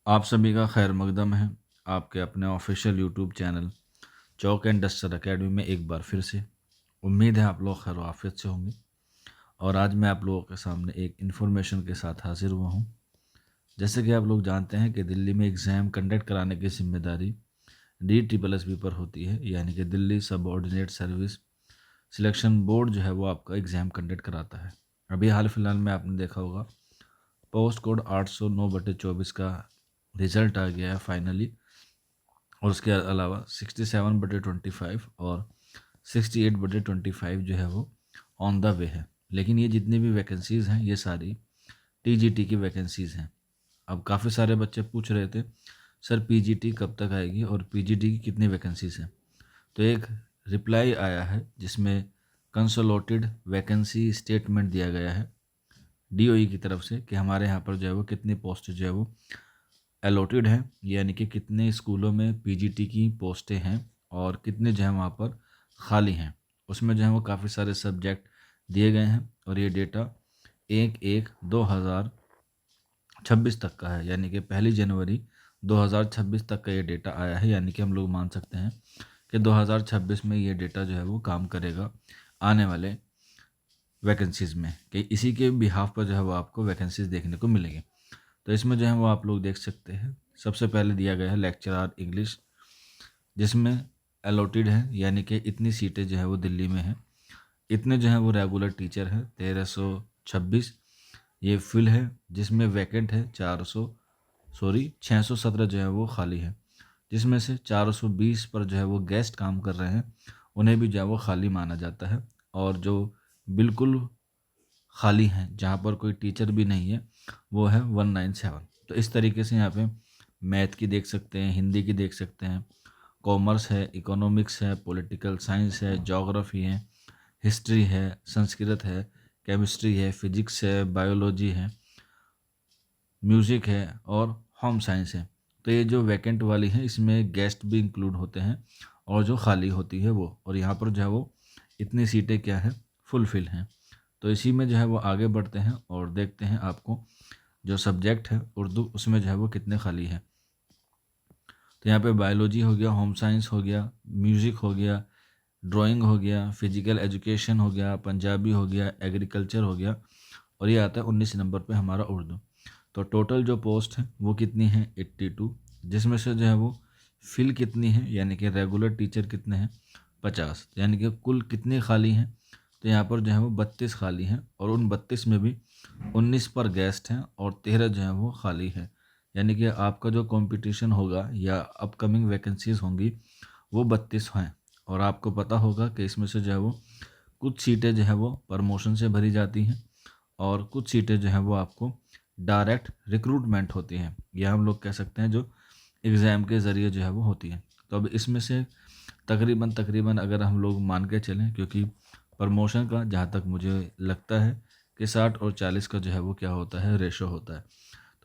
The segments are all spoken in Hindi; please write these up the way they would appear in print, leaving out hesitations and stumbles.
आप सभी का खैर मकदम है आपके अपने official YouTube channel chalk and duster academy में एक बार फिर से। उम्मीद है आप लोग खैर आफियत से होंगे। और आज मैं आप लोगों के सामने एक इन्फॉर्मेशन के साथ हाजिर हुआ हूँ। जैसे कि आप लोग जानते हैं कि दिल्ली में एग्ज़ाम कंडक्ट कराने की जिम्मेदारी DSSB पर होती है, यानी कि Delhi subordinate service selection board जो है वो आपका एग्ज़ाम कंडक्ट कराता है। अभी हाल फिलहाल में आपने देखा होगा पोस्ट कोड 809/24 का रिज़ल्ट आ गया है फाइनली। और उसके अलावा 67/25 और 68/25 जो है वो ऑन द वे है। लेकिन ये जितनी भी वैकेंसीज़ हैं ये सारी TGT की वैकेंसीज़ हैं। अब काफ़ी सारे बच्चे पूछ रहे थे सर PGT कब तक आएगी और PGT की कितनी वैकेंसीज़ हैं। तो एक रिप्लाई आया है जिसमें कंसोलेटेड वैकेंसी स्टेटमेंट दिया गया है DOE की तरफ से कि हमारे यहाँ पर जो है वो कितनी पोस्ट जो है वो अलॉटेड हैं, यानी कि कितने स्कूलों में PGT की पोस्टें हैं और कितने जो हैं वहाँ पर खाली हैं। उसमें जो है वो काफ़ी सारे सब्जेक्ट दिए गए हैं और ये डेटा 1/1/2026 तक का है, यानी कि 1 जनवरी 2026 तक का ये डेटा आया है। यानी कि हम लोग मान सकते हैं कि 2026 में ये डेटा जो है वो काम करेगा आने वाले वैकेंसीज़ में, कि इसी के बिहाफ पर जो है वो आपको वैकेंसीज़ देखने को मिलेंगी। तो इसमें जो है वो आप लोग देख सकते हैं सबसे पहले दिया गया है लेक्चरर इंग्लिश, जिसमें अलॉटेड है, यानी कि इतनी सीटें जो है वो दिल्ली में हैं। इतने जो है वो रेगुलर टीचर हैं 1326। ये फिल है जिसमें वैकेंट है 617 जो है वो खाली है, जिसमें से 420 पर जो है वो गेस्ट काम कर रहे हैं, उन्हें भी जो है वो खाली माना जाता है। और जो बिल्कुल खाली हैं जहाँ पर कोई टीचर भी नहीं है वो है 197। तो इस तरीके से यहाँ पे मैथ की देख सकते हैं, हिंदी की देख सकते हैं, कॉमर्स है, इकोनॉमिक्स है, पॉलिटिकल साइंस है, ज्योग्राफी है, हिस्ट्री है, संस्कृत है, केमिस्ट्री है, फिजिक्स है, बायोलॉजी है, म्यूज़िक है और होम साइंस है। तो ये जो वैकेंट वाली है इसमें गेस्ट भी इंक्लूड होते हैं और जो खाली होती है वो, और यहाँ पर जो है वो इतनी सीटें क्या है फुलफिल हैं। तो इसी में जो है वो आगे बढ़ते हैं और देखते हैं आपको जो सब्जेक्ट है उर्दू उसमें जो है वो कितने खाली है। तो यहाँ पे बायोलॉजी हो गया, होम साइंस हो गया, म्यूज़िक हो गया, ड्राइंग हो गया, फिजिकल एजुकेशन हो गया, पंजाबी हो गया, एग्रीकल्चर हो गया, और ये आता है 19 नंबर पे हमारा उर्दू। तो टोटल जो पोस्ट है वो कितनी है 82, जिसमें से जो है वो फिल कितनी है यानी कि रेगुलर टीचर कितने हैं 50, यानी कि कुल कितनी खाली हैं। तो यहाँ पर जो है वो 32 खाली हैं और उन 32 में भी 19 पर गेस्ट हैं और 13 जो है वो खाली है। यानी कि आपका जो कंपटीशन होगा या अपकमिंग वैकेंसीज होंगी वो 32 हैं। और आपको पता होगा कि इसमें से जो है वो कुछ सीटें जो है वो प्रमोशन से भरी जाती हैं और कुछ सीटें जो है वो आपको डायरेक्ट रिक्रूटमेंट होती हैं, या हम लोग कह सकते हैं जो एग्ज़ाम के ज़रिए जो है वो होती है। तो अब इसमें से तकरीबन तकरीबन अगर हम लोग मान के चलें, क्योंकि प्रमोशन का जहाँ तक मुझे लगता है कि 60 और 40 का जो है वो क्या होता है रेशो होता है,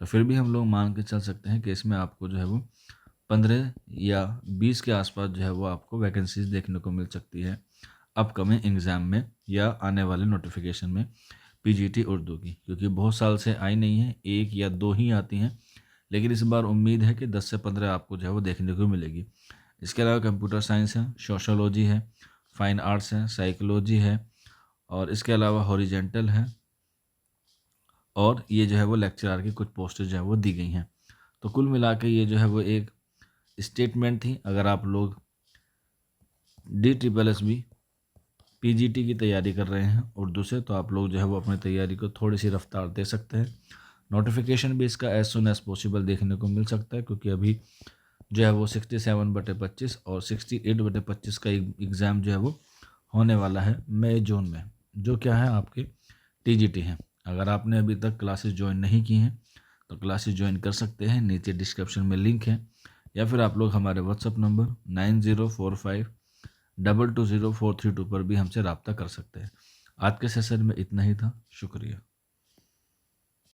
तो फिर भी हम लोग मान के चल सकते हैं कि इसमें आपको जो है वो 15 या 20 के आसपास जो है वो आपको वैकेंसीज देखने को मिल सकती है अपकमिंग एग्ज़ाम में या आने वाले नोटिफिकेशन में PGT उर्दू की, क्योंकि बहुत साल से आई नहीं है, 1 या 2 ही आती हैं। लेकिन इस बार उम्मीद है कि 10 से 15 आपको जो है वो देखने को मिलेगी। इसके अलावा कंप्यूटर साइंस है, सोशोलॉजी है, फाइन आर्ट्स है, साइकोलॉजी है, और इसके अलावा हॉरिजेंटल है, और ये जो है वो लेक्चरर की कुछ पोस्टें जो है वो दी गई हैं। तो कुल मिला के ये जो है वो एक स्टेटमेंट थी। अगर आप लोग DSSB PGT की तैयारी कर रहे हैं उर्दू से, तो आप लोग जो है वो अपनी तैयारी को थोड़ी सी रफ्तार दे सकते हैं। नोटिफिकेशन भी इसका एज सुन एज पॉसिबल देखने को मिल सकता है, क्योंकि अभी जो है वो 67/25 और 68/25 का एग्ज़ाम जो है वो होने वाला है मई जून में, जो क्या है आपके TGT हैं। अगर आपने अभी तक क्लासेस ज्वाइन नहीं की हैं तो क्लासेस ज्वाइन कर सकते हैं, नीचे डिस्क्रिप्शन में लिंक है, या फिर आप लोग हमारे व्हाट्सअप नंबर 9045220432 पर भी हमसे रब्ता कर सकते हैं। आज के सेशन में इतना ही था, शुक्रिया।